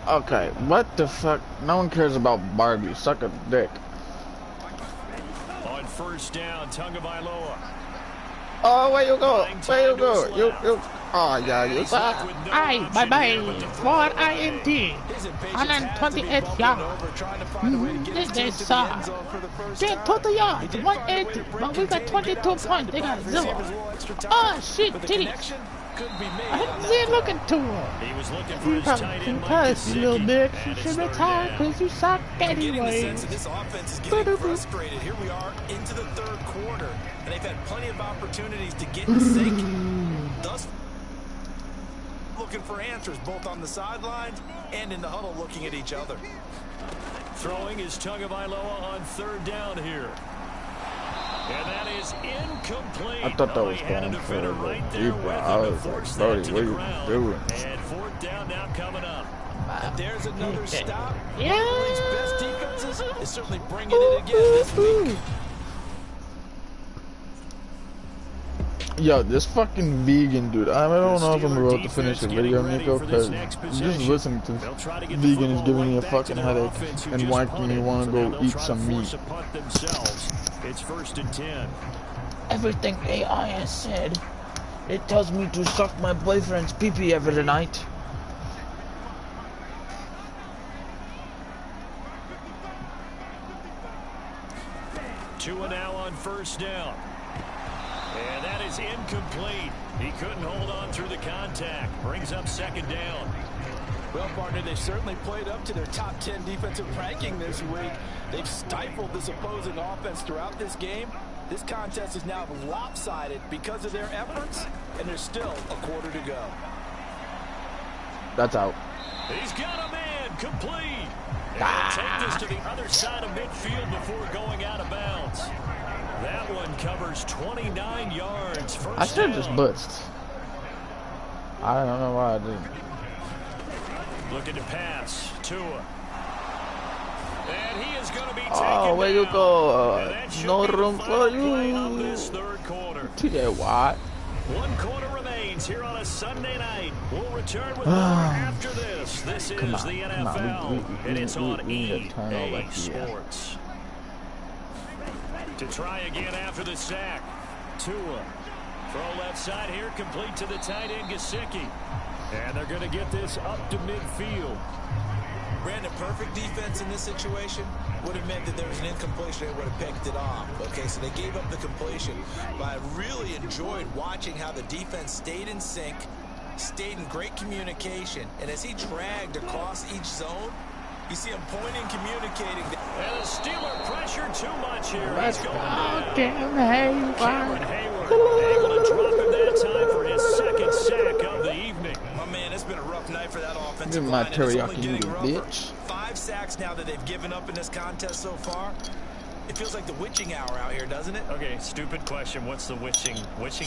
Okay, what the fuck? No one cares about Barbie. Suck a dick. On first down, Tagovailoa. Oh, where you go? Where you go? You. Oh, yeah, you. Aye, bye-bye. For INT. 128 yards. They saw. Get total yards. 180. But we got 22 points. They got 0. Oh, shit, titties. I didn't see it looking to her. He was looking for his tight end, you little bitch. You should retire because you suck anyway. This offense is getting frustrated. Here we are into the third quarter, and they've had plenty of opportunities to get in sync. Thus, looking for answers both on the sidelines and in the huddle, looking at each other. Throwing is Tagovailoa on third down here. And that is incomplete. I thought that was going for the deeper. I was like, Brody, what are you doing? And fourth down now coming up. And there's another stop. Yeah. League's best defenses is certainly bringing it again this week. Yo, this fucking vegan dude. I don't know if I'm about to finish the video, Nico, because just listening to vegan is giving me a fucking headache and making me want to go eat some meat. It's first and 10. Everything AI has said, it tells me to suck my boyfriend's pee-pee every night. Tua now on first down. And that is incomplete. He couldn't hold on through the contact. Brings up second down. Well, partner, they've certainly played up to their top 10 defensive ranking this week. They've stifled this opposing offense throughout this game. This contest is now lopsided because of their efforts, and there's still a quarter to go. That's out. He's got a man complete. And he'll take this to the other side of midfield before going out of bounds. That one covers 29 yards. First I should have just down. blitzed. I don't know why I didn't. Looking to pass. Tua. And he is going to be taken Oh, where you down. go? And that should No be the room for final play of you. this third quarter. TJ Watt. One quarter remains here on a Sunday night. We'll return with more after this. This is the NFL, and it's on EA Sports. To try again after the sack. Tua. Throw left side here, complete to the tight end, Gesicki. And they're going to get this up to midfield. Brandon, perfect defense in this situation would have meant that there was an incompletion. They would have picked it off. Okay, so they gave up the completion. But I really enjoyed watching how the defense stayed in sync, stayed in great communication, and as he dragged across each zone, you see him pointing, communicating. And the Steeler pressure too much here. Let's He's going go. down. Cameron Cameron Hayward able to drop him that time for his second sack of the evening. Oh, man, it's been a rough night for that offensive Give me my line. And it's only teriyaki, you getting rougher. bitch. 5 sacks now that they've given up in this contest so far. It feels like the witching hour out here, doesn't it? Okay, stupid question. What's the witching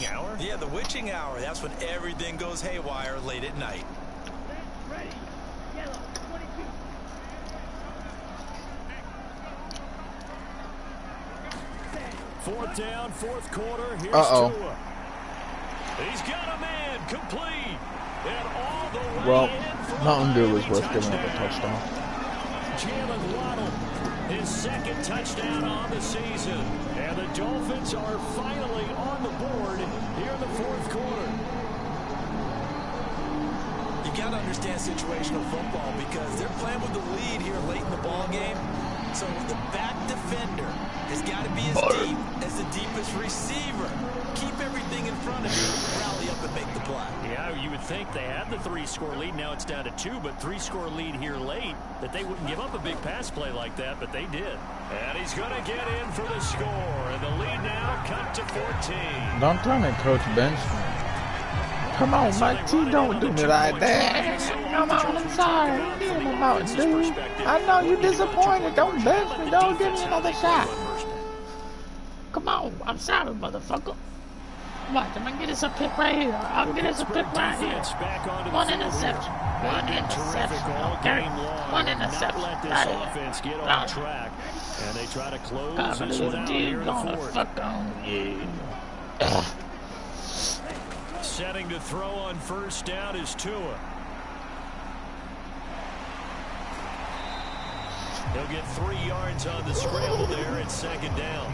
hour? Yeah, the witching hour. That's when everything goes haywire late at night. Fourth down, fourth quarter. Here's Uh-oh. Tua. He's got a man complete. And all the way Well, in for Mountain Dew was Miami worth giving up a touchdown. Jalen Waddle, his second touchdown on the season. And the Dolphins are finally on the board here in the fourth quarter. You got to understand situational football because they're playing with the lead here late in the ball game. So the back defender has got to be as deep as the deepest receiver. Keep everything in front of you, rally up and make the play. Yeah, you would think they had the 3-score lead. Now it's down to 2, but 3-score lead here late, that they wouldn't give up a big pass play like that, but they did. And he's going to get in for the score, and the lead now cut to 14. Don't tell me Coach Bench. Come on, my team, don't do me like that. Come on, I'm sorry. Give me Mountain Dew. I know you're disappointed. Don't bench me. Don't give me another shot. Come on. I'm sorry, motherfucker. Watch, I'm gonna get us a pick right here. I'll get us a pick right here. One interception. One interception. Okay. One interception. Right Offense get on track, and they try to close this one out here in the fourth. Fuck on you. Setting to throw on first down is Tua. He'll get 3 yards on the scramble there at 2nd down.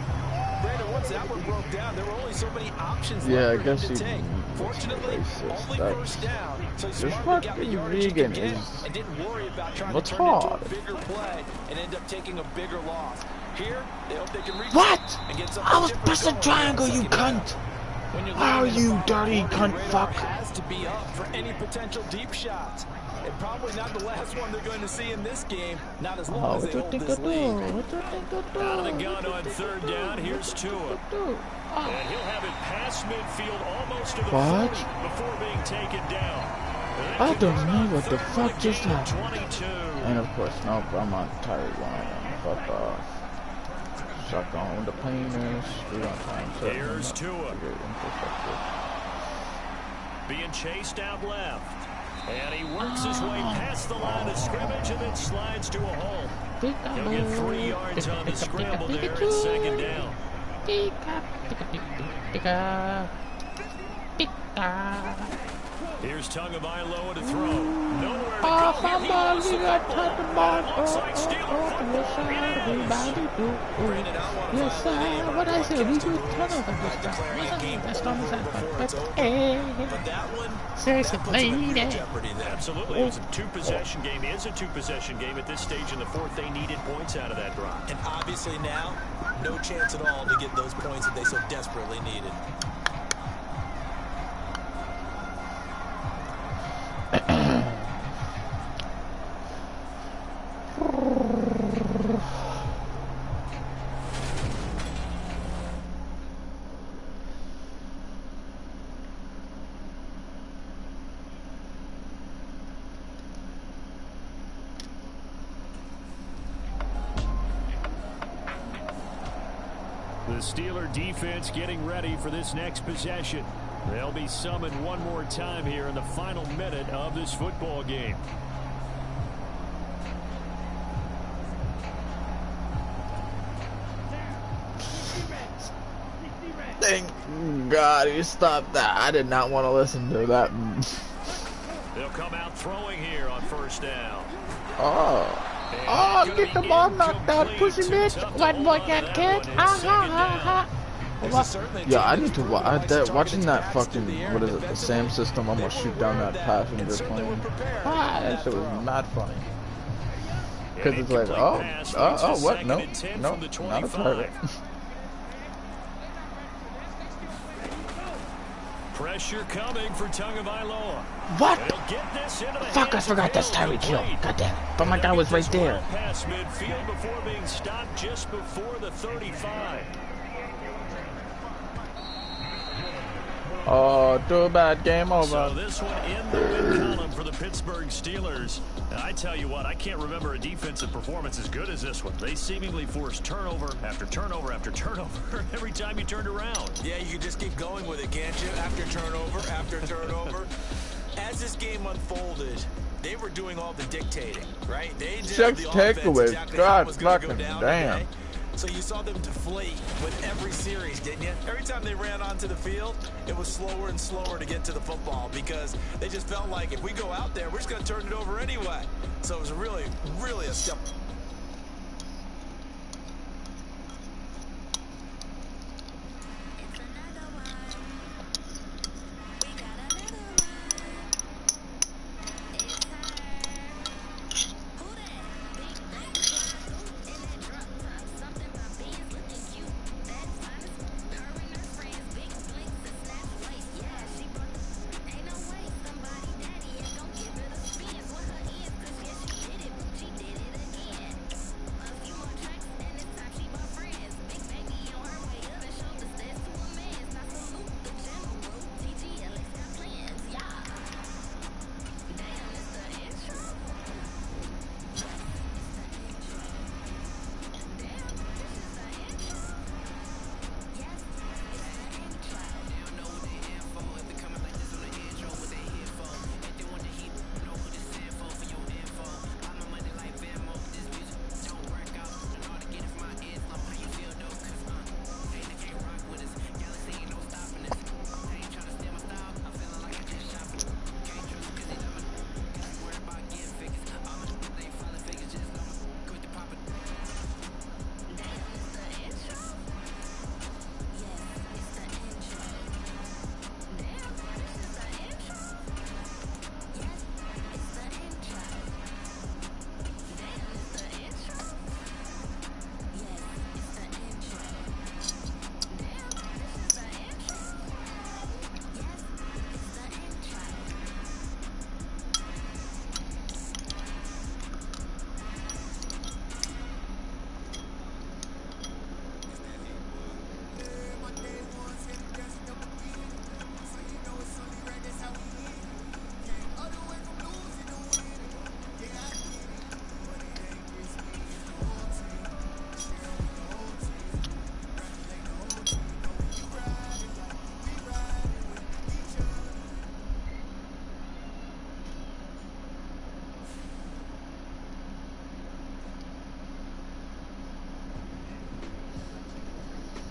Brandon, once that one broke down, there were only so many options Yeah, left I for him guess to he take. Fortunately, only first down, so he smartly got the yardage he could get and didn't worry about trying to turn it into a bigger play and end up taking a bigger loss. Here, they hope they can reach and get something. I was pressing triangle, you cunt! Oh, you dirty cunt fuck! Has to be up for any potential deep shots. And probably not the last one they're going to see in this game, not as long as they hold this lead. Out of the gun on 3rd down, here's Tua. And he'll have it past midfield almost to the 40 before being taken down. I don't know what the fuck just happened. 22. And of course, nope, I'm on tired one. Fuck off. Suck on the cleaners. We don't time. Here's Tua. Being chased out left. And he works his way past the line of scrimmage and then slides to a hole. He'll get 3 yards on the scramble there at 2nd down. Here's Tagovailoa to throw. Nowhere to go. Somebody got touched the ball. Yes, sir. What I said, we do turnover this time. That's not but that one seriously played it. Absolutely. It was a 2-possession game. It is a 2-possession game at this stage in the 4th. They needed points out of that drive. And obviously now, no chance at all to get those points that they so desperately needed. The Steeler defense getting ready for this next possession. They'll be summoned one more time here in the final minute of this football game. Thank God he stopped that. I did not want to listen to that. They'll come out throwing here on 1st down. Oh, get the ball knocked out, pussy bitch. White boy cat cat. Ha ha ha ha. Yeah, I need to watching that fucking, what is it, the SAM system almost shoot down that passenger plane. That shit was mad funny. Because it's like, what? No, not a target. Pressure coming for Tagovailoa. What? Fuck, I forgot that's Tyreek Hill. Goddamn. But my guy was right there. Past midfield before being stopped just before the 35. Oh, too bad. Game over. So this one in the win column for the Pittsburgh Steelers. And I tell you what, I can't remember a defensive performance as good as this one. They seemingly forced turnover after turnover after turnover every time you turned around. Yeah, you can just keep going with it, can't you? After turnover. As this game unfolded, they were doing all the dictating, right? They did 6 takeaways. Exactly God fucking damn. Today. So you saw them deflate with every series, didn't you? Every time they ran onto the field, it was slower and slower to get to the football because they just felt like if we go out there, we're just going to turn it over anyway. So it was really, really a step.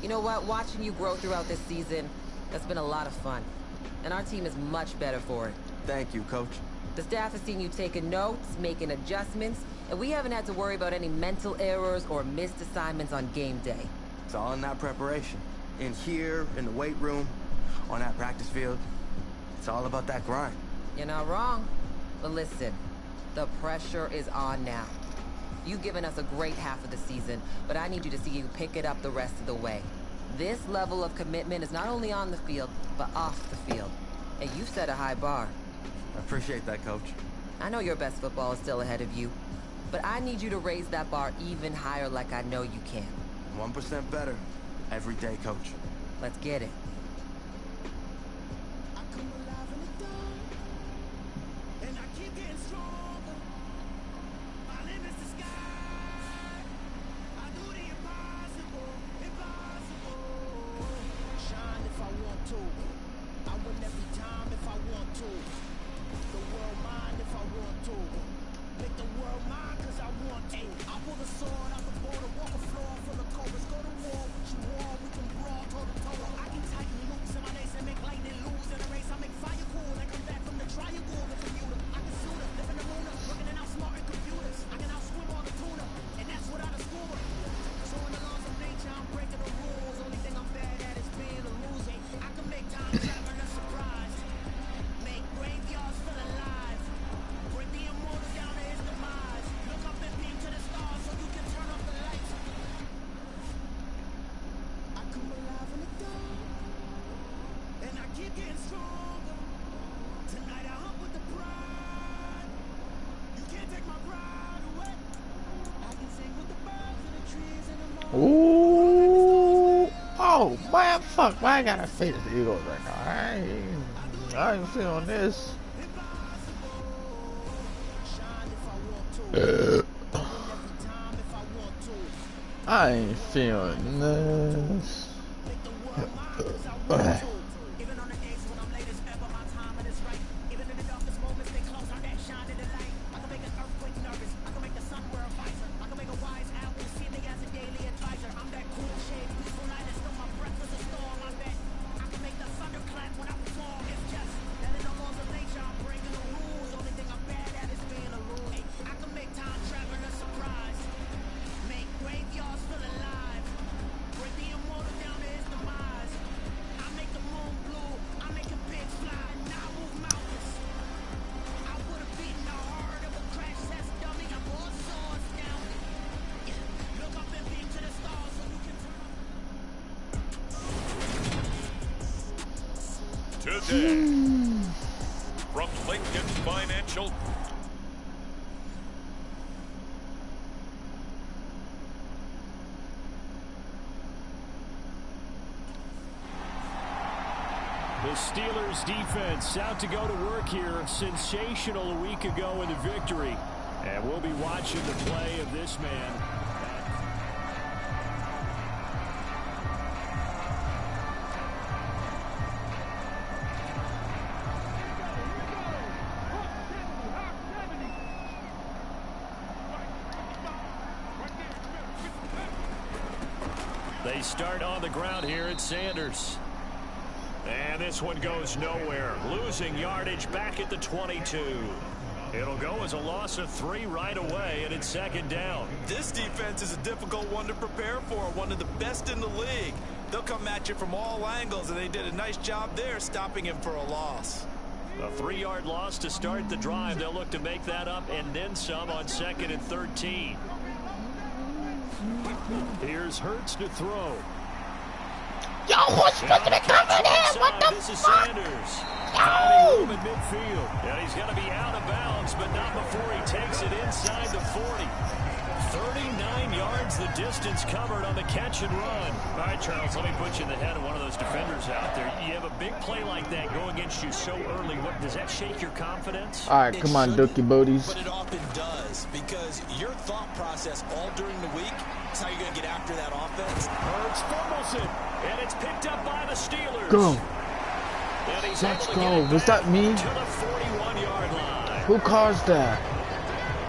You know what? Watching you grow throughout this season, that's been a lot of fun. And our team is much better for it. Thank you, Coach. The staff has seen you taking notes, making adjustments, and we haven't had to worry about any mental errors or missed assignments on game day. It's all in that preparation. In here, in the weight room, on that practice field. It's all about that grind. You're not wrong. But listen, the pressure is on now. You've given us a great half of the season, but I need you to see you pick it up the rest of the way. This level of commitment is not only on the field, but off the field. And you've set a high bar. I appreciate that, Coach. I know your best football is still ahead of you, but I need you to raise that bar even higher like I know you can. 1% better every day, Coach. Let's get it. Ooh. Oh, man, fuck. Why I gotta face the Eagles right now? I ain't feeling this. I ain't feeling this. Today, from Lincoln Financial. The Steelers defense out to go to work here. Sensational a week ago in the victory. And we'll be watching the play of this man. They start on the ground here at Sanders. And this one goes nowhere. Losing yardage back at the 22. It'll go as a loss of 3 right away, and it's second down. This defense is a difficult one to prepare for, one of the best in the league. They'll come at you from all angles, and they did a nice job there stopping him for a loss. A 3-yard loss to start the drive. They'll look to make that up and then some on 2nd and 13. Here's Hurts to throw. Yo, who's supposed to be coming in? What the This is fuck? Sanders. Yo! Finding room in midfield. And he's going to be out of bounds, but not before he takes it inside the 40. 39 yards the distance covered on the catch and run. All right, Charles, let me put you in the head of one of those defenders out there. You have a big play like that go against you so early. What, does that shake your confidence? All right, come on, Dookie Booties. But it often does, because your thought process all during the week is how you're going to get after that offense. Hurts fumbles it, and it's picked up by the Steelers. Go. And he's Let's able to go. get it Was that back me? to the 41-yard line. Who caused that?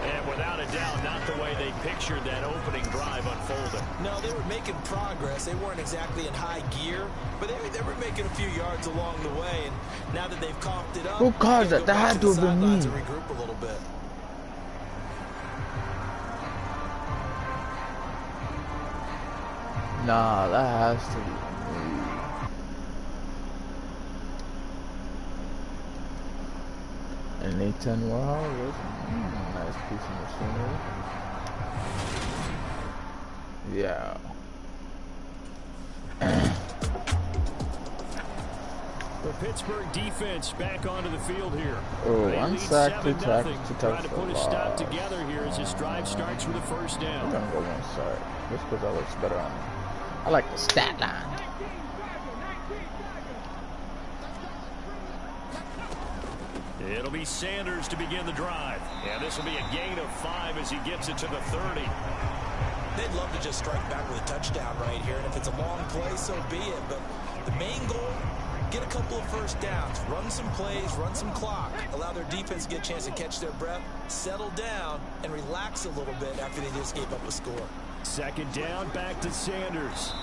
And without a doubt, not the way they pictured that opening drive unfolding. No, they were making progress. They weren't exactly in high gear, but they were making a few yards along the way. And now that they've coughed it up, who caused that? That had to have been me. To regroup a little bit. Nah, that has to be me. An A10 Warhol, nice piece of machinery. Yeah. The Pittsburgh defense back onto the field here. Oh, one sack, 2 tackles, 2 trying to touchdowns. put a stop together here as this drive starts with a first down. I'm gonna go 1 sack, just because that looks better on me. I like the stat line. It'll be Sanders to begin the drive. And this will be a gain of 5 as he gets it to the 30. They'd love to just strike back with a touchdown right here, and if it's a long play, so be it. But the main goal, get a couple of first downs, run some plays, run some clock, allow their defense to get a chance to catch their breath, settle down, and relax a little bit after they just gave up a score. Second down, back to Sanders.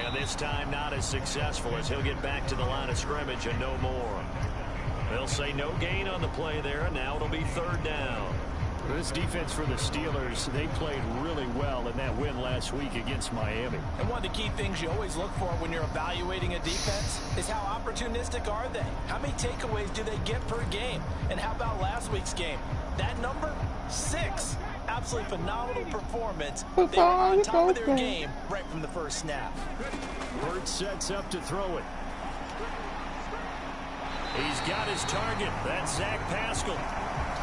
And this time not as successful as he'll get back to the line of scrimmage and no more. They'll say no gain on the play there, and now it'll be 3rd down. This defense for the Steelers, they played really well in that win last week against Miami. And one of the key things you always look for when you're evaluating a defense is how opportunistic are they? How many takeaways do they get per game? And how about last week's game? That number, 6. Absolutely phenomenal performance. They were on top of their game right from the first snap. Hurts sets up to throw it. He's got his target. That's Zach Pascal.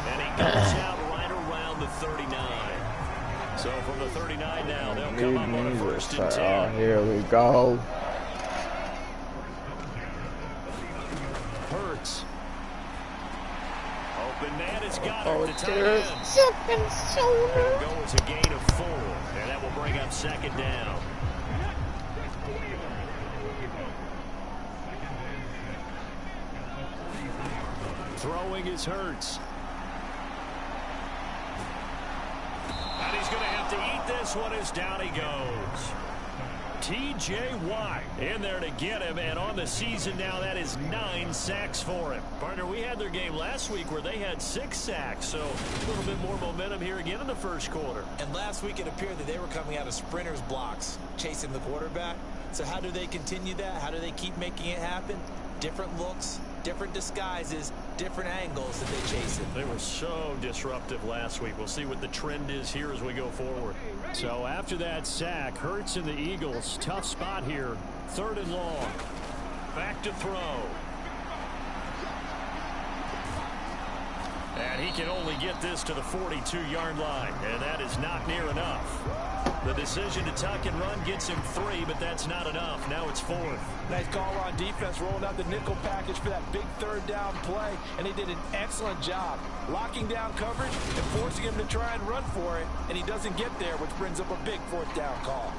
And he goes out right around the 39. So from the 39 now, they'll come up on a 1st and 10. Oh, here we go. Hurts. Open man has got it. The tight end. It'll go as a gain of 4. And that will bring up 2nd down. Throwing is Hurts. And he's going to have to eat this one as down he goes. T.J. Watt in there to get him, and on the season now, that is 9 sacks for him. Partner, we had their game last week where they had 6 sacks, so a little bit more momentum here again in the 1st quarter. And last week it appeared that they were coming out of sprinters blocks, chasing the quarterback. So how do they continue that? How do they keep making it happen? Different looks, different disguises, different angles that they chase it. They were so disruptive last week. We'll see what the trend is here as we go forward. So after that sack, Hurts and the Eagles, tough spot here. 3rd and long. Back to throw. And he can only get this to the 42-yard line, and that is not near enough. The decision to tuck and run gets him 3, but that's not enough. Now it's 4th. Nice call on defense, rolling out the nickel package for that big 3rd down play, and he did an excellent job locking down coverage and forcing him to try and run for it, and he doesn't get there, which brings up a big 4th down call.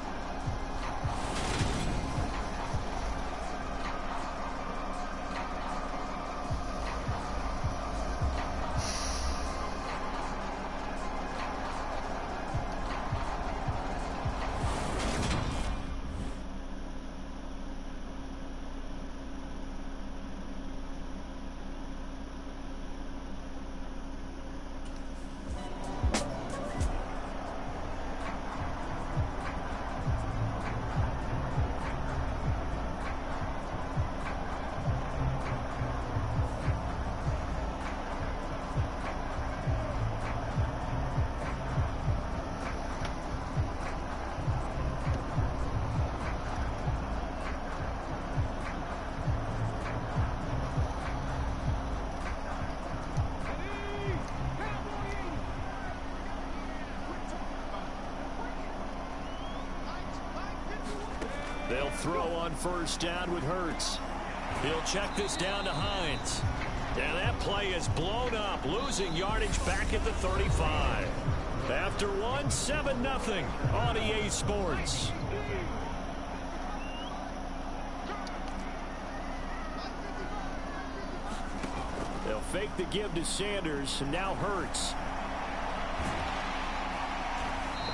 They'll throw on 1st down with Hurts. He'll check this down to Hines. And that play is blown up, losing yardage back at the 35. After 1, 7-0 on EA Sports. They'll fake the give to Sanders, and now Hurts.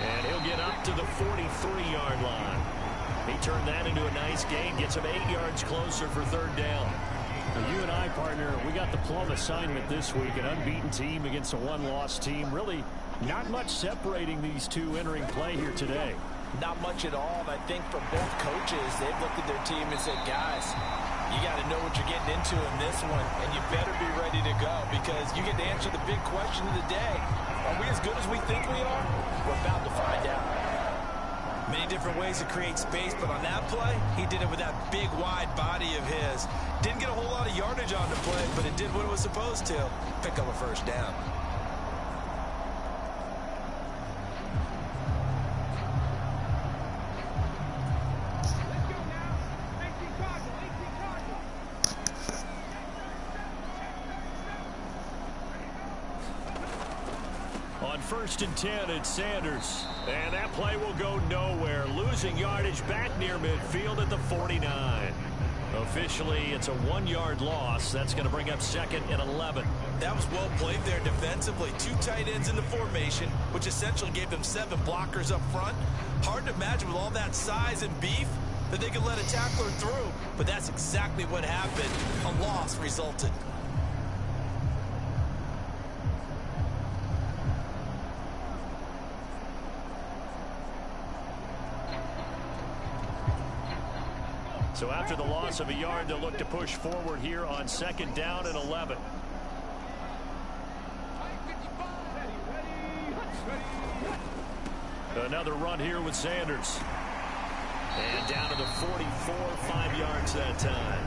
And he'll get up to the 43-yard line. He turned that into a nice gain, gets him 8 yards closer for third down. Now, you and I, partner, we got the plum assignment this week, an unbeaten team against a one-loss team. Really not much separating these two entering play here today. Not much at all. I think from both coaches, they've looked at their team and said, guys, you got to know what you're getting into in this one, and you better be ready to go because you get to answer the big question of the day. Are we as good as we think we are? We're about to find out. Many different ways to create space, but on that play, he did it with that big, wide body of his. Didn't get a whole lot of yardage on the play, but it did what it was supposed to. Pick up a first down. On 1st and 10, it's Sanders. And that play will go nowhere. Losing yardage back near midfield at the 49. Officially, it's a 1-yard loss. That's going to bring up 2nd and 11. That was well played there defensively. 2 tight ends in the formation, which essentially gave them 7 blockers up front. Hard to imagine with all that size and beef that they could let a tackler through. But that's exactly what happened. A loss resulted. So after the loss of a yard, they'll look to push forward here on 2nd down and 11. Another run here with Sanders. And down to the 44, 5 yards that time.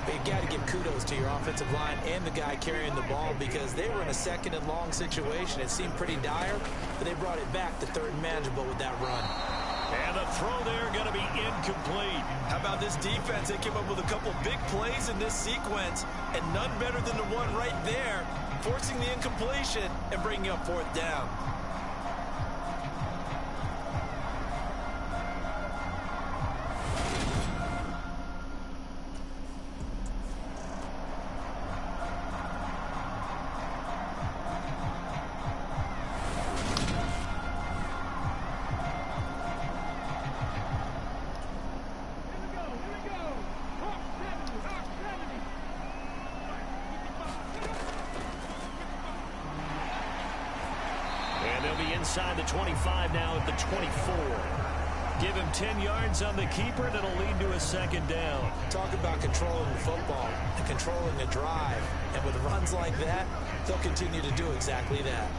But you've got to give kudos to your offensive line and the guy carrying the ball because they were in a 2nd and long situation. It seemed pretty dire, but they brought it back to 3rd and manageable with that run. And the throw there going to be incomplete. How about this defense? They came up with a couple big plays in this sequence, and none better than the one right there, forcing the incompletion and bringing up 4th down. Inside the 25 now at the 24. Give him 10 yards on the keeper, and it'll lead to a 2nd down. Talk about controlling the football and controlling a drive. And with runs like that, they'll continue to do exactly that.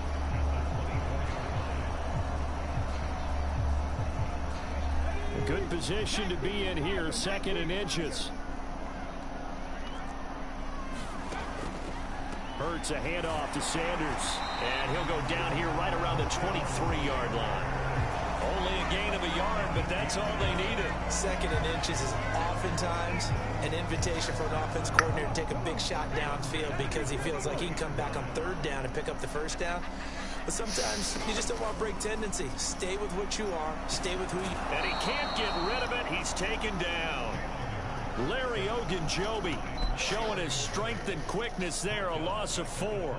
A good position to be in here, 2nd and inches. Hurts a handoff to Sanders. And he'll go down here right around the 23-yard line. Only a gain of a yard, but that's all they needed. 2nd and inches is oftentimes an invitation for an offense coordinator to take a big shot downfield because he feels like he can come back on 3rd down and pick up the 1st down. But sometimes you just don't want to break tendency. Stay with what you are. Stay with who you are. And he can't get rid of it. He's taken down. Larry Ogunjobi showing his strength and quickness there. A loss of 4.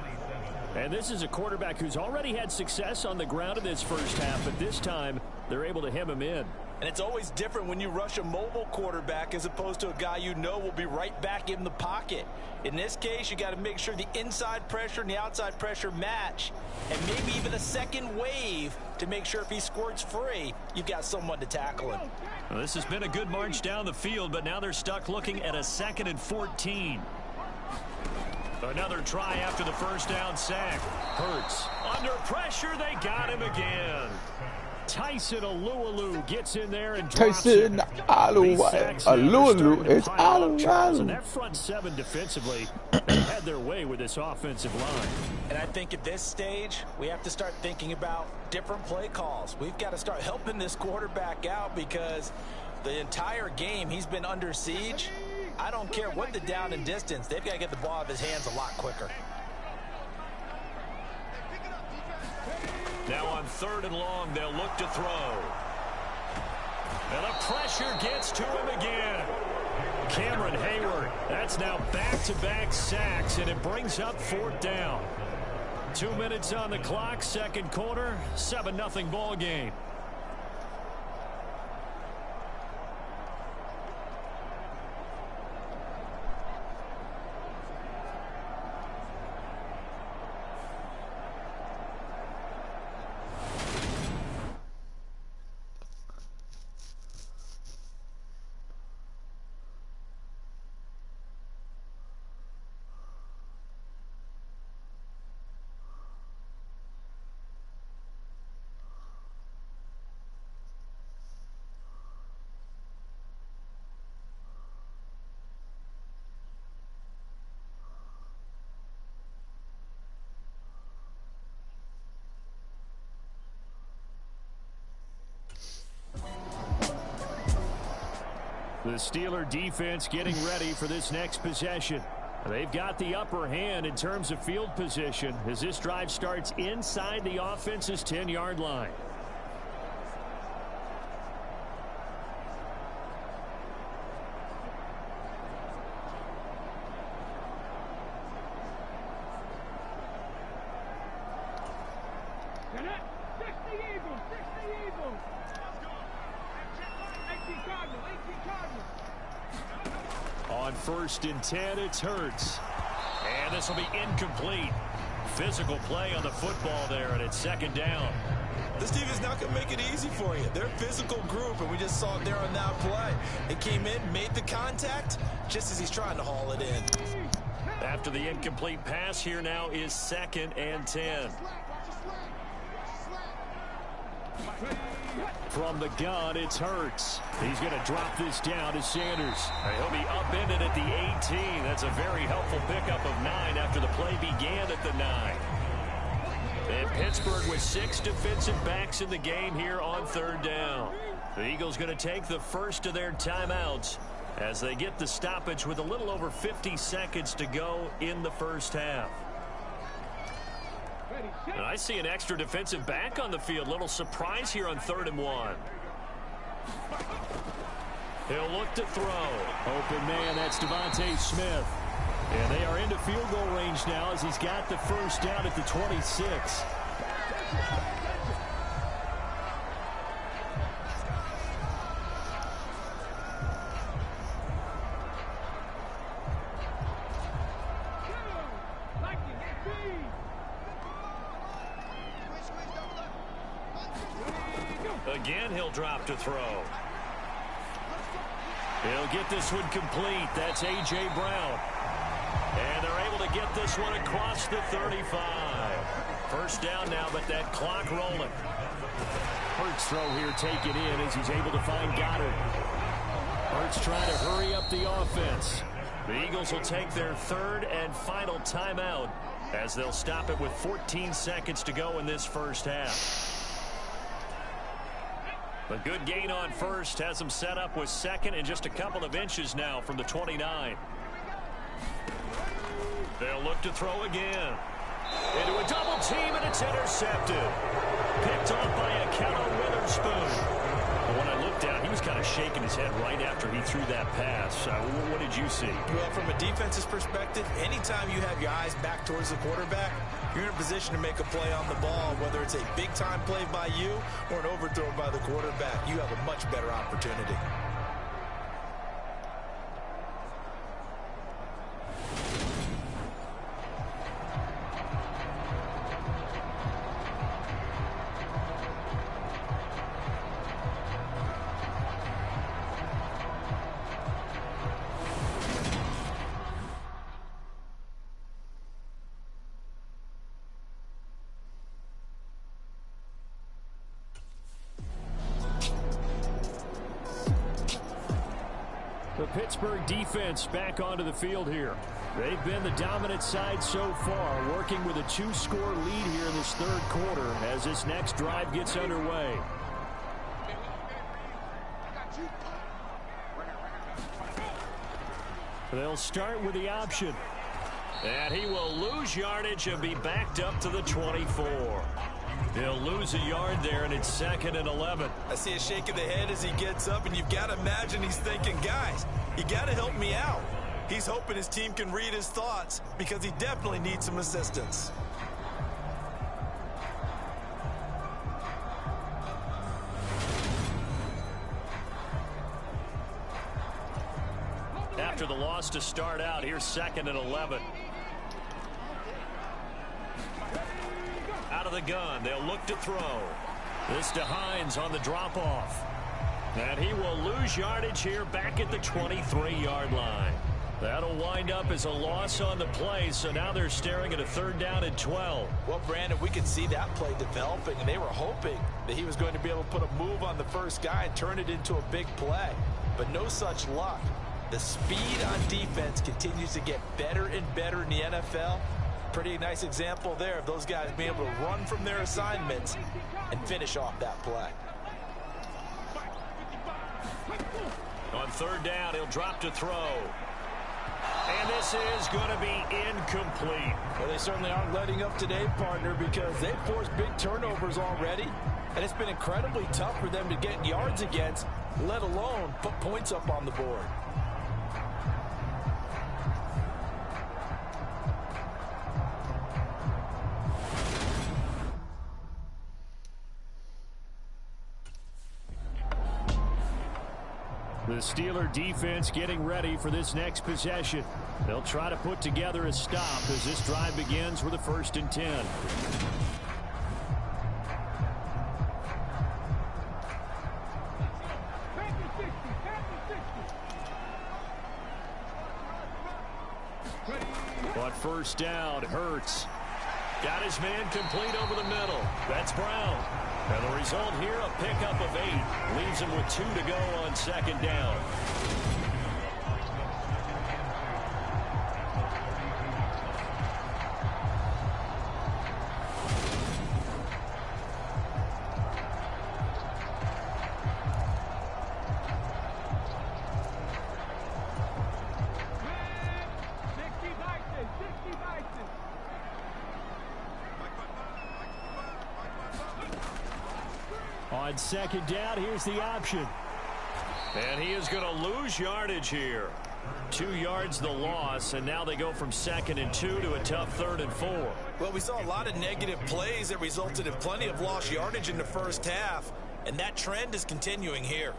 And this is a quarterback who's already had success on the ground in this first half, but this time they're able to hem him in. And it's always different when you rush a mobile quarterback as opposed to a guy you know will be right back in the pocket. In this case, you got to make sure the inside pressure and the outside pressure match, and maybe even a second wave to make sure if he squirts free, you've got someone to tackle him. Well, this has been a good march down the field, but now they're stuck looking at a 2nd and 14. Another try after the 1st down sack. Hurts under pressure. They got him again. Tyson Alualu gets in there and Tyson Alualu. It's Alualu. And that front 7 defensively had their way with this offensive line. And I think at this stage, we have to start thinking about different play calls. We've got to start helping this quarterback out because the entire game he's been under siege. I don't care what the down and distance. They've got to get the ball out of his hands a lot quicker. Now on 3rd and long, they'll look to throw. And the pressure gets to him again. Cameron Hayward, that's now back-to-back sacks, and it brings up 4th down. 2 minutes on the clock, second quarter, 7-0 ball game. The Steeler defense getting ready for this next possession. They've got the upper hand in terms of field position as this drive starts inside the offense's 10-yard line. On 1st and 10, it's Hurts. And this will be incomplete. Physical play on the football there, and it's 2nd down. This team is not going to make it easy for you. They're a physical group, and we just saw it there on that play. It came in, made the contact, just as he's trying to haul it in. After the incomplete pass, here now is 2nd and 10. From the gun, it's Hurts. He's going to drop this down to Sanders. He'll be upended at the 18. That's a very helpful pickup of 9 after the play began at the 9. And Pittsburgh with 6 defensive backs in the game here on 3rd down. The Eagles going to take the first of their timeouts as they get the stoppage with a little over 50 seconds to go in the first half. And I see an extra defensive back on the field. Little surprise here on 3rd and 1. He'll look to throw. Open man, that's Devontae Smith. And they are into field goal range now as he's got the first down at the 26. Again, he'll drop to throw. He'll get this one complete. That's A.J. Brown. And they're able to get this one across the 35. First down now, but that clock rolling. Hurts throw here taken in as he's able to find Goddard. Hurts trying to hurry up the offense. The Eagles will take their 3rd and final timeout as they'll stop it with 14 seconds to go in this first half. A good gain on 1st has them set up with 2nd and just a couple of inches now from the 29. They'll look to throw again. Into a double team, and it's intercepted. Picked off by Akello Witherspoon. But when I looked down, he was kind of shaking his head right after he threw that pass. What did you see? Well, from a defense's perspective, anytime you have your eyes back towards the quarterback, you're in a position to make a play on the ball, whether it's a big-time play by you or an overthrow by the quarterback. You have a much better opportunity. The Pittsburgh defense back onto the field here. They've been the dominant side so far, working with a 2-score lead here in this 3rd quarter as this next drive gets underway. They'll start with the option. And he will lose yardage and be backed up to the 24. He'll lose a yard there, and it's 2nd and 11. I see a shake of the head as he gets up, and you've got to imagine he's thinking, guys, you got to help me out. He's hoping his team can read his thoughts because he definitely needs some assistance. after the loss to start out. Here's 2nd and 11. Out of the gun. They'll look to throw. This to Hines on the drop-off. And he will lose yardage here back at the 23-yard line. That'll wind up as a loss on the play, so now they're staring at a 3rd down and 12. Well, Brandon, we could see that play developing, and they were hoping that he was going to be able to put a move on the first guy and turn it into a big play. But no such luck. The speed on defense continues to get better and better in the NFL. Pretty nice example there of those guys being able to run from their assignments and finish off that play. On 3rd down, he'll drop to throw. And this is going to be incomplete. Well, they certainly aren't letting up today, partner, because they've forced big turnovers already. And it's been incredibly tough for them to get yards against, let alone put points up on the board. The Steeler defense getting ready for this next possession. They'll try to put together a stop as this drive begins with a 1st and 10. On 1st down, Hurts. Got his man complete over the middle. That's Brown. And the result here, a pickup of 8. Leaves him with 2 to go on 2nd down. On 2nd down, here's the option. And he is going to lose yardage here. 2 yards the loss, and now they go from 2nd and 2 to a tough 3rd and 4. Well, we saw a lot of negative plays that resulted in plenty of lost yardage in the first half, and that trend is continuing here.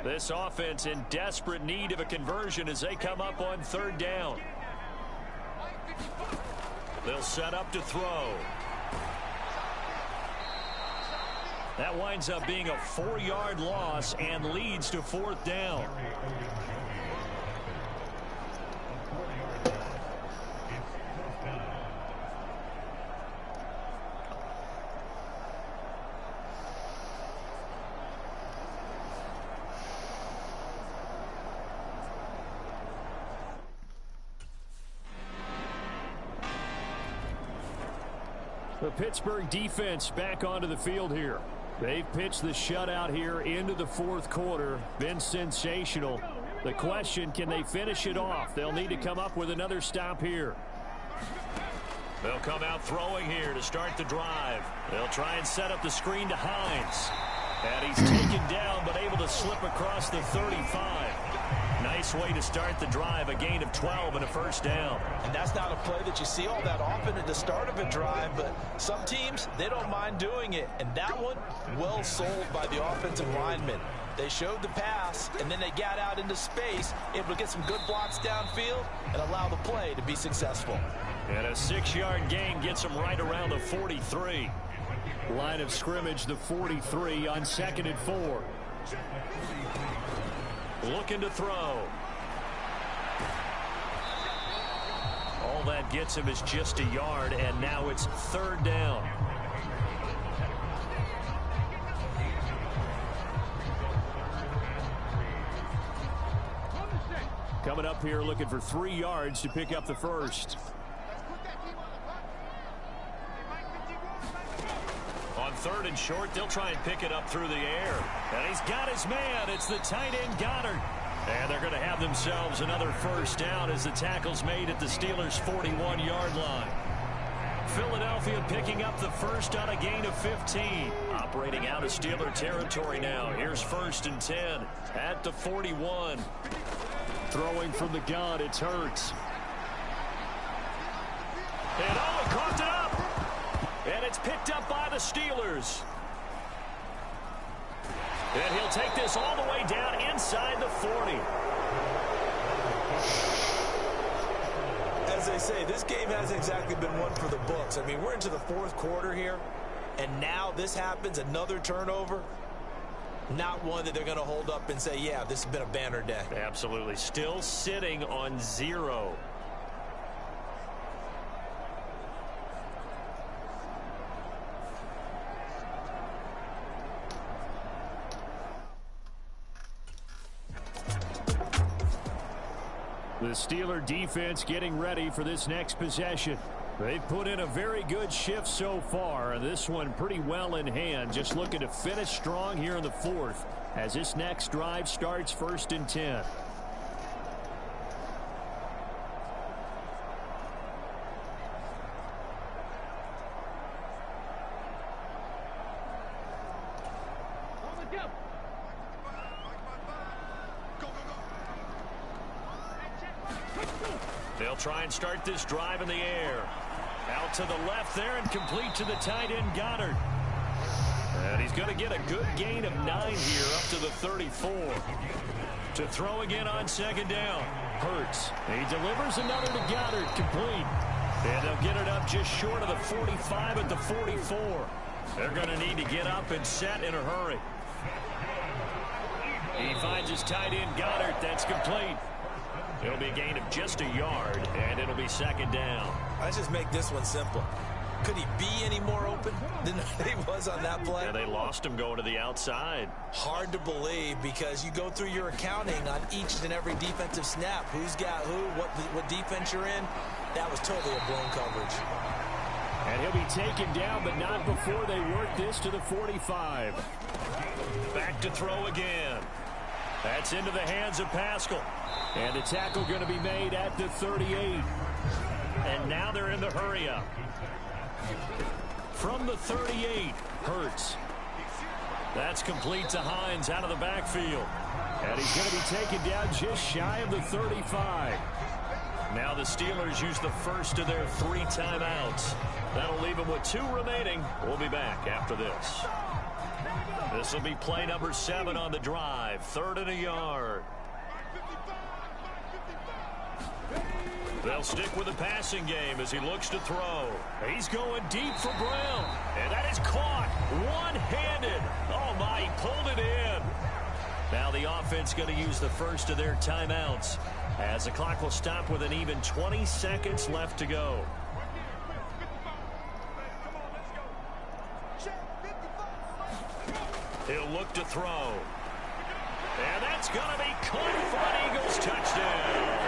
This offense in desperate need of a conversion as they come up on 3rd down. They'll set up to throw. That winds up being a 4-yard loss and leads to 4th down. The Pittsburgh defense back onto the field here. They've pitched the shutout here into the 4th quarter. Been sensational. The question, can they finish it off? They'll need to come up with another stop here. They'll come out throwing here to start the drive. They'll try and set up the screen to Hines. And he's taken down but able to slip across the 35. Nice way to start the drive, a gain of 12 and a 1st down. And that's not a play that you see all that often at the start of a drive, but some teams, they don't mind doing it. And that one, well sold by the offensive lineman. They showed the pass, and then they got out into space, able to get some good blocks downfield and allow the play to be successful. And a 6-yard gain gets them right around the 43. Line of scrimmage, the 43 on 2nd and 4. Looking to throw. All that gets him is just a yard, and now it's 3rd down. Coming up here looking for 3 yards to pick up the 1st. On 3rd and short, they'll try and pick it up through the air. And he's got his man. It's the tight end, Goddard. And they're going to have themselves another 1st down as the tackle's made at the Steelers' 41-yard line. Philadelphia picking up the 1st on a gain of 15. Operating out of Steeler territory now. Here's 1st and 10 at the 41. Throwing from the gun, it's Hurts. And coughed it up. And it's picked up by the Steelers. And he'll take this all the way down inside the 40. As they say, this game hasn't exactly been one for the books. I mean, we're into the fourth quarter here, and now this happens, another turnover. Not one that they're going to hold up and say, yeah, this has been a banner day. Absolutely. Still sitting on 0. The Steeler defense getting ready for this next possession. They've put in a very good shift so far. This one pretty well in hand. Just looking to finish strong here in the fourth as this next drive starts 1st and 10. They'll try and start this drive in the air. Out to the left there and complete to the tight end Goddard. And he's going to get a good gain of 9 here up to the 34. To throw again on 2nd down. Hurts. He delivers another to Goddard. Complete. And they'll get it up just short of the 45 at the 44. They're going to need to get up and set in a hurry. He finds his tight end Goddard. That's complete. It'll be a gain of just a yard, and it'll be 2nd down. Let's just make this one simple. Could he be any more open than he was on that play? Yeah, they lost him going to the outside. Hard to believe because you go through your accounting on each and every defensive snap. Who's got who, what defense you're in. That was totally a blown coverage. And he'll be taken down, but not before they work this to the 45. Back to throw again. That's into the hands of Pascal. And the tackle going to be made at the 38. And now they're in the hurry up. From the 38, Hurts. That's complete to Hines out of the backfield. And he's going to be taken down just shy of the 35. Now the Steelers use the first of their 3 timeouts. That'll leave them with 2 remaining. We'll be back after this. This will be play number 7 on the drive. 3rd and a yard. They'll stick with the passing game as he looks to throw. He's going deep for Brown. And that is caught one-handed. Oh, my, he pulled it in. Now the offense going to use the first of their timeouts as the clock will stop with an even 20 seconds left to go. He'll look to throw. And that's going to be caught for an Eagles touchdown.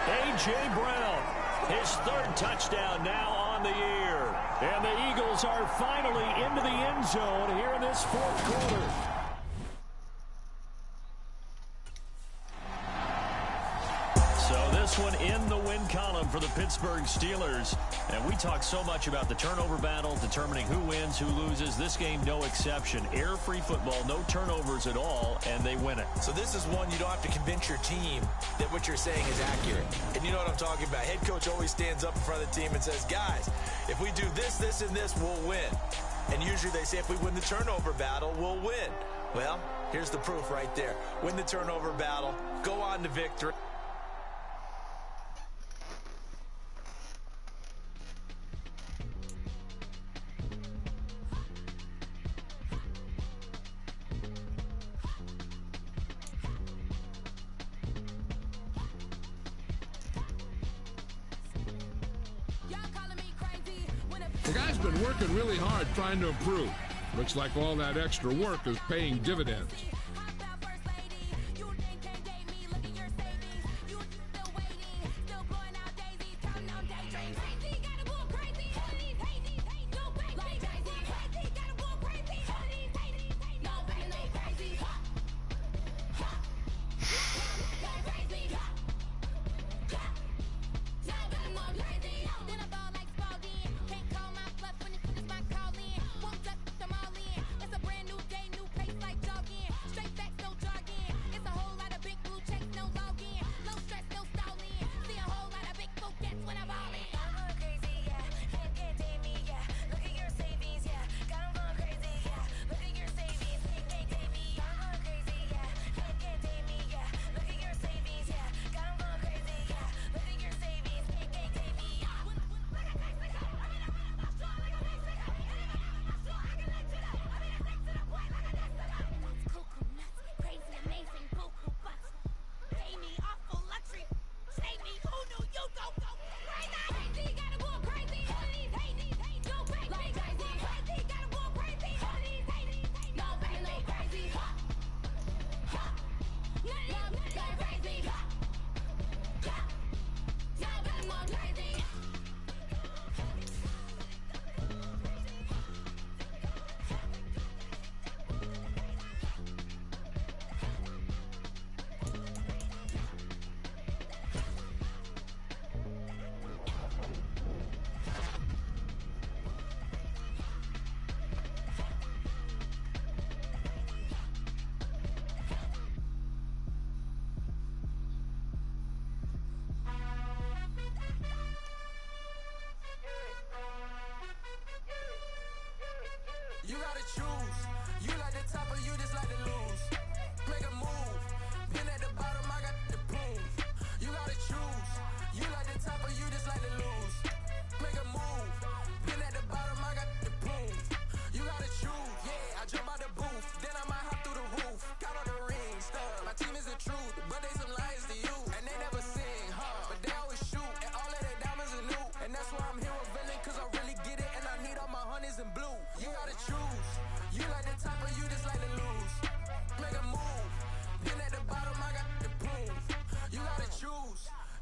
A.J. Brown, his 3rd touchdown now on the year. And the Eagles are finally into the end zone here in this 4th quarter. So this one in the win column for the Pittsburgh Steelers. And we talk so much about the turnover battle, determining who wins, who loses. This game, no exception. Air-free football, no turnovers at all, and they win it. So this is one you don't have to convince your team that what you're saying is accurate. And you know what I'm talking about. Head coach always stands up in front of the team and says, guys, if we do this, this, and this, we'll win. And usually they say if we win the turnover battle, we'll win. Well, here's the proof right there. Win the turnover battle, go on to victory. The guy's been working really hard trying to improve. Looks like all that extra work is paying dividends.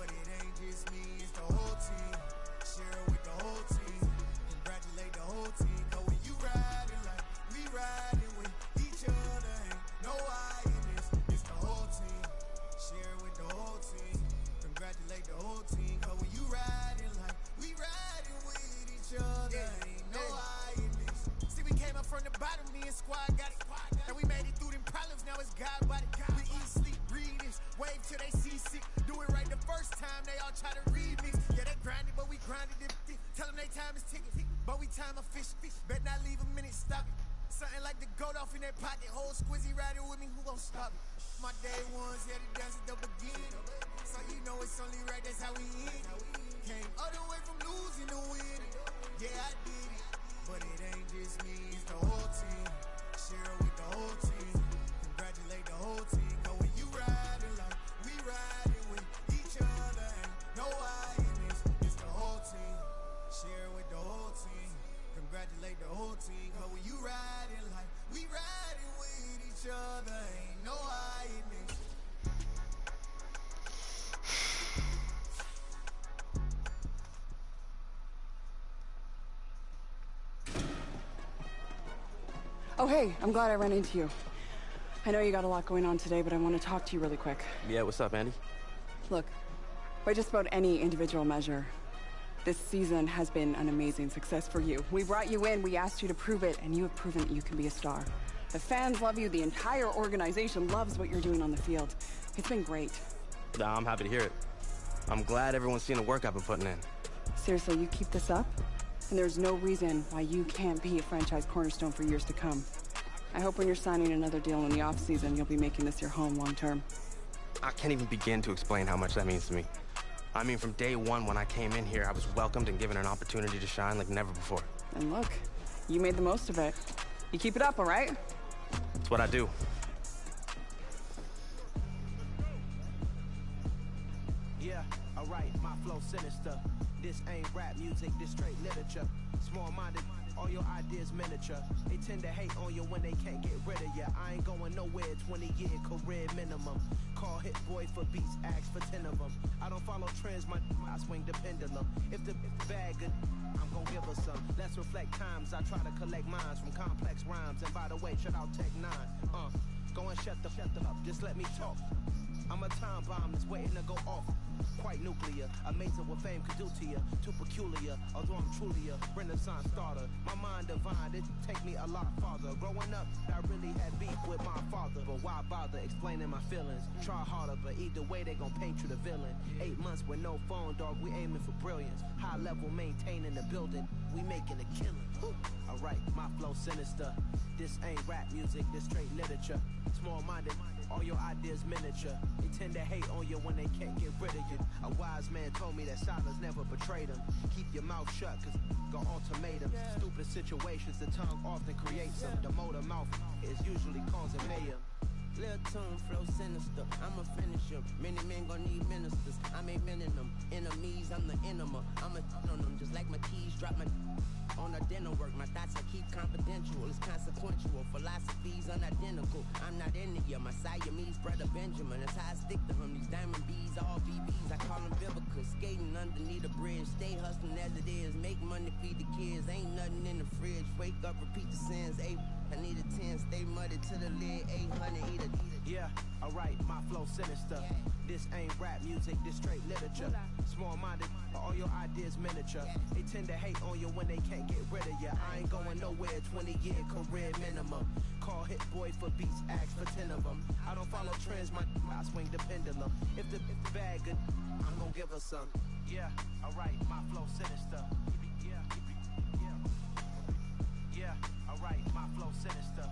But it ain't just me, it's the whole team. Share it with the whole team. Congratulate the whole team. Cause when you riding like we riding with each other, ain't no I in this. It's the whole team. Share it with the whole team. Congratulate the whole team. Cause when you riding like we riding with each other, ain't no I in this. See, we came up from the bottom, me and squad got it. And we made it through them problems, now it's God body. We eat, sleep, breathe this. Wave till they see sick. Do it right the first time, they all try to remix. Yeah, they grinded, but we grinded it. Tell them they time is ticking, but we time a fish. Bet not leave a minute, stop it. Something like the goat off in that pocket. Whole squizzy riding with me, who gon' stop it? My day ones headed down to the beginning. So you know it's only right, that's how we end. Came all the way from losing to winning. Yeah, I did it. But it ain't just me, it's the whole team. Share it with the whole team. Congratulate the whole team. Cause when you riding like we riding with each other, ain't no I in this. It's the whole team. Share it with the whole team. Congratulate the whole team. Cause when you riding like we riding with each other, ain't no I in this. Oh, hey, I'm glad I ran into you. I know you got a lot going on today, but I want to talk to you really quick. Yeah, what's up, Andy? Look, by just about any individual measure, this season has been an amazing success for you. We brought you in, we asked you to prove it, and you have proven that you can be a star. The fans love you, the entire organization loves what you're doing on the field. It's been great. Nah, I'm happy to hear it. I'm glad everyone's seen the work I've been putting in. Seriously, you keep this up, and there's no reason why you can't be a franchise cornerstone for years to come. I hope when you're signing another deal in the off-season, you'll be making this your home long-term. I can't even begin to explain how much that means to me. I mean, from day one when I came in here, I was welcomed and given an opportunity to shine like never before. And look, you made the most of it. You keep it up, all right? It's what I do. Yeah, alright, my flow sinister. This ain't rap music, this straight literature. Small-minded, all your ideas miniature. They tend to hate on you when they can't get rid of you. I ain't going nowhere, 20-year career minimum. Call Hit Boy for beats, ask for 10 of them. I don't follow trends, I swing the pendulum. If the bag good, I'm gonna give her some. Let's reflect times, I try to collect minds from complex rhymes. And by the way, shout out Tech 9. Go and shut the up, just let me talk. I'm a time bomb that's waiting to go off. Quite nuclear, amazing what fame could do to you. Too peculiar, although I'm truly a renaissance starter. My mind divine, it take me a lot farther. Growing up, I really had beef with my father. But why bother explaining my feelings? Try harder, but either way they gon' paint you the villain. 8 months with no phone, dog, we aiming for brilliance. High level maintaining the building, we making a killing. Alright, my flow sinister. This ain't rap music, this straight literature. Small-minded, all your ideas miniature. They tend to hate on you when they can't get rid of you. A wise man told me that silence never betrayed him. Keep your mouth shut, cause got ultimatums. Stupid situations, the tongue often creates them. The motor mouth is usually causing mayhem. Lil' tune, flow sinister, I'm a finisher. Many men gon' need ministers, I'm a men in them. Enemies, I'm the enema. I'm a on them, just like my keys, drop my on the dinner work. My thoughts I keep confidential, it's consequential. Philosophies unidentical, I'm not into you. My Siamese brother Benjamin, that's how I stick to him. These diamond bees, all BBs, I call them biblicals. Skating underneath the bridge, stay hustling as it is. Make money, feed the kids, ain't nothing in the fridge. Wake up, repeat the sins, I need a 10, stay muddy to the lid, 800, eat a. Yeah, alright, my flow sinister. This ain't rap music, this straight literature. Small-minded, all your ideas miniature. They tend to hate on you when they can't get rid of you. I ain't going nowhere, 20-year career minimum. Call Hit Boy for beats, ask for 10 of them. I don't follow trends, I swing the pendulum. If the bag good, I'm gonna give her some. Yeah, alright, my flow sinister. Yeah, alright, my flow sinister.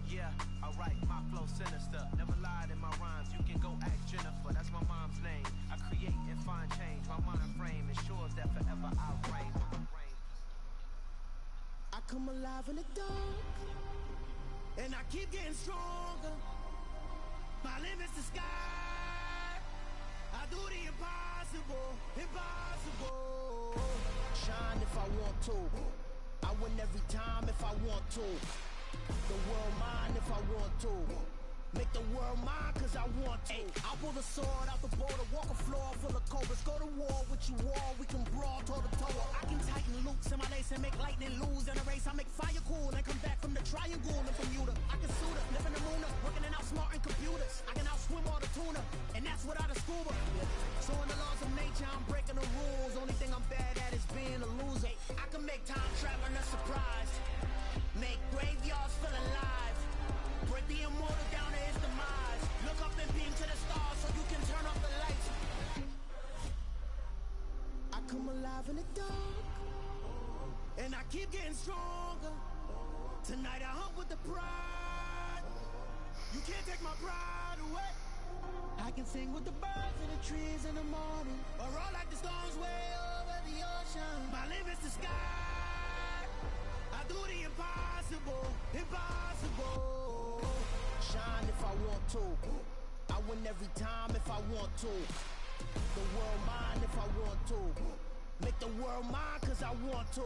Yeah, alright, my flow sinister. Never lied in my rhymes, you can go ask Jennifer, that's my mom's name. I create and find change, my mind frame ensures that forever I'll reign. I come alive in the dark, and I keep getting stronger. My limit's the sky. I do the impossible, impossible. Shine if I want to. I win every time if I want to. The world mine if I want to. Make the world mine cause I want to. I I'll pull the sword out the border, walk a floor full of cobras. Go to war with you all, we can brawl toe to toe. I can tighten loops in my lace and make lightning lose in a race. I make fire cool and come back from the triangle and Bermuda. I can suit up, live in the moon, working and outsmarting computers. I can outswim all the tuna, and that's without a scuba. So in the laws of nature, I'm breaking the rules. Only thing I'm bad at is being a loser. I can make time traveling a surprise, make graveyards feel alive, break the immortal down to his demise. Look up and beam to the stars so you can turn off the lights. I come alive in the dark, and I keep getting stronger. Tonight I hunt with the pride. You can't take my pride away. I can sing with the birds and the trees in the morning, or roll like the storms way over the ocean. My limit's the sky. I do the impossible, impossible. Shine if I want to. I win every time if I want to. The world mine if I want to. Make the world mine cause I want to.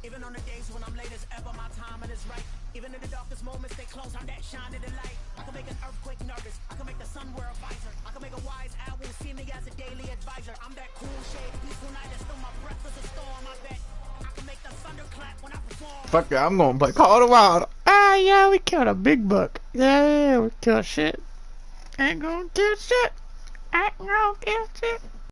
Even on the days when I'm late as ever, my timing is right. Even in the darkest moments, stay close, I'm that shining the light. I can make an earthquake nervous, I can make the sun wear a visor. I can make a wise owl see me as a daily advisor. I'm that cool shade, peaceful night, and still my breath is a storm. I bet I can make the thunder clap when I perform. Fuck it, I'm gonna play Call of the Wild. Ah, yeah, we killed a big buck. Yeah, we killed shit. Ain't gonna kill shit. Ain't gonna kill shit.